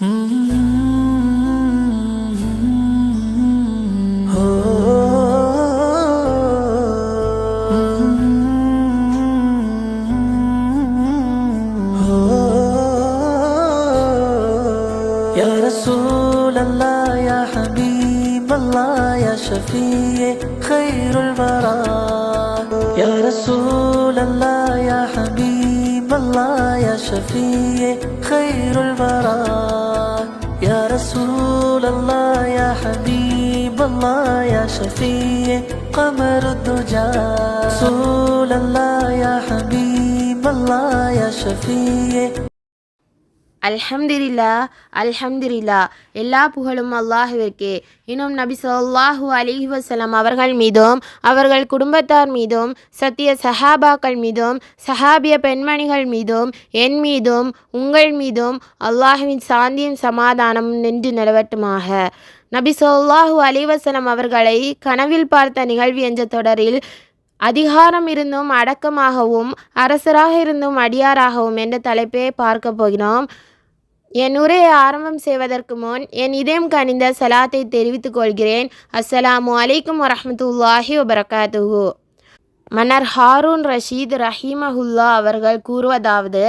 يا رسول الله يا حبيب الله يا شفيع خير البراء يا رسول الله يا حبيب الله يا شفيع خير البراء يا رسول الله يا حبيب الله يا شفيع قمر الدجى رسول الله يا حبيب الله يا شفيع. அல்ஹம்துலில்லா அல்ஹம்துலில்லா, எல்லா புகழும் அல்லாஹ்விற்கே. இன்னும் நபி ஸல்லல்லாஹு அலைஹி வஸல்லம் அவர்கள் மீதும் அவர்கள் குடும்பத்தார் மீதும் சத்திய சஹாபாக்கள் மீதும் சஹாபிய பெண்மணிகள் மீதும் என் மீதும் உங்கள் மீதும் அல்லாஹ்வின் சாந்தியும் சமாதானமும் நின்று நிலவட்டுமாக. நபி ஸல்லல்லாஹு அலைஹி வஸல்லம் அவர்களை கனவில் பார்த்த நிகழ்வு என்ற தொடரில் அதிகாரம் இருந்தும் அடக்கமாகவும் அரசராக இருந்தும் அடியாராகவும் என்ற தலைப்பை பார்க்க போகிறோம். என் உரையை ஆரம்பம் செய்வதற்கு முன் என் இதயம் கனிந்த சலாத்தை தெரிவித்துக் கொள்கிறேன். அஸ்ஸலாமு அலைக்கும் வரஹ்மத்துல்லாஹி வபரகாத்துஹு. மன்னர் ஹாரூன் ரஷீத் ரஹீமஹுல்லா அவர்கள் கூறுவதாவது,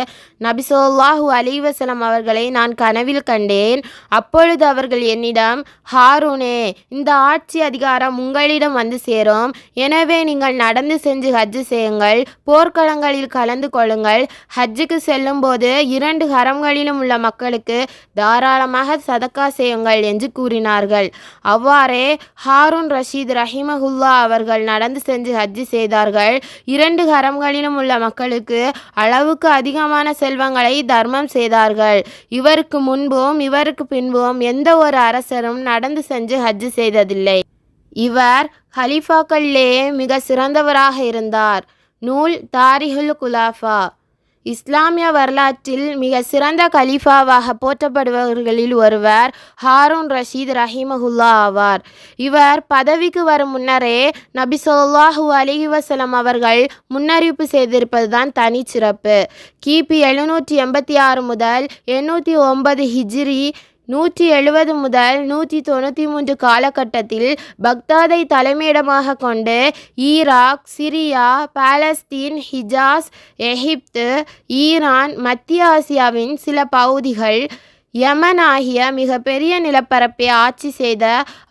நபி ஸல்லல்லாஹு அலைஹி வஸல்லம் அவர்களை நான் கனவில் கண்டேன். அப்பொழுது அவர்கள் என்னிடம், ஹாரூனே, இந்த ஆட்சி அதிகாரம் உங்களிடம் வந்து சேரும். எனவே நீங்கள் நடந்து சென்று ஹஜ்ஜு செய்யுங்கள், போர்க்களங்களில் கலந்து கொள்ளுங்கள். ஹஜ்ஜுக்கு செல்லும் போது 2 ஹரம்களிலும் உள்ள மக்களுக்கு தாராளமாக சதக்கா செய்யுங்கள் என்று கூறினார்கள். அவ்வாறே ஹாரூன் ரஷீத் ரஹீமஹுல்லா அவர்கள் நடந்து சென்று ஹஜ்ஜு செய்தார்கள். 2 ஹரம்களிலும் உள்ள மக்களுக்கு அளவுக்கு அதிகமான செல்வங்களை தர்மம் செய்தார்கள். இவருக்கு முன்பும் இவருக்கு பின்பும் எந்த ஒரு அரசரும் நடந்து சென்று ஹஜ்ஜு செய்ததில்லை. இவர் ஹலீஃபாக்களிலேயே மிக சிறந்தவராக இருந்தார். நூல் தாரிகுல் குலாஃபா. இஸ்லாமிய வரலாற்றில் மிக சிறந்த கலீஃபாவாக போற்றப்படுபவர்களில் ஒருவர் ஹாரூன் ரஷீத் ரஹீமஹுல்லா ஆவார். இவர் பதவிக்கு வரும் முன்னரே நபி ஸல்லல்லாஹு அலைஹி வஸல்லம் அவர்கள் முன்னறிவிப்பு செய்திருப்பதுதான் தனிச்சிறப்பு. கிபி 786 முதல் 809 ஹிஜ்ரி 170 முதல் 193 காலகட்டத்தில் பக்தாதை தலைமையிடமாக கொண்டு ஈராக், சிரியா, பாலஸ்தீன், ஹிஜாஸ், எகிப்து, ஈரான், மத்திய ஆசியாவின் சில பகுதிகள், யமன் ஆகிய மிகப்பெரிய நிலப்பரப்பை ஆட்சி செய்த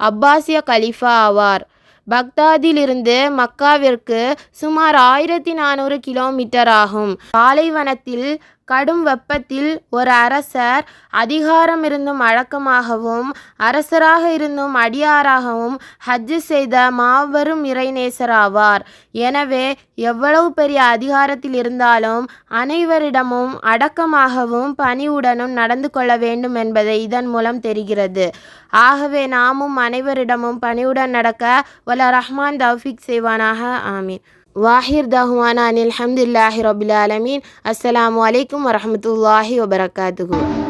அப்பாசிய கலீஃபா ஆவார். பக்தாதிலிருந்து மக்காவிற்கு சுமார் 1400 கிலோமீட்டர் ஆகும். பாலைவனத்தில் கடும் வெப்பத்தில் ஒரு அரசர் அதிகாரம் இருந்தும் அடக்கமாகவும் அரசராக இருந்தும் அடியாராகவும் ஹஜ்ஜு செய்த மாபெரும் இறைநேசர் ஆவார். எனவே எவ்வளவு பெரிய அதிகாரத்தில் இருந்தாலும் அனைவரிடமும் அடக்கமாகவும் பணிவுடனும் நடந்து கொள்ள வேண்டும் என்பதை இதன் மூலம் தெரிகிறது. ஆகவே நாமும் அனைவரிடமும் பணிவுடன் நடக்க வல்ல ரஹ்மான் தௌஃபீக் செய்வானாக. ஆமீன். வாஹிர் தஹ்வானா அனில் ஹம்துலில்லாஹி ரபில் ஆலமீன். அஸ்ஸலாமு அலைக்கும் வரஹ்மத்துல்லாஹி வபரகாத்துஹு.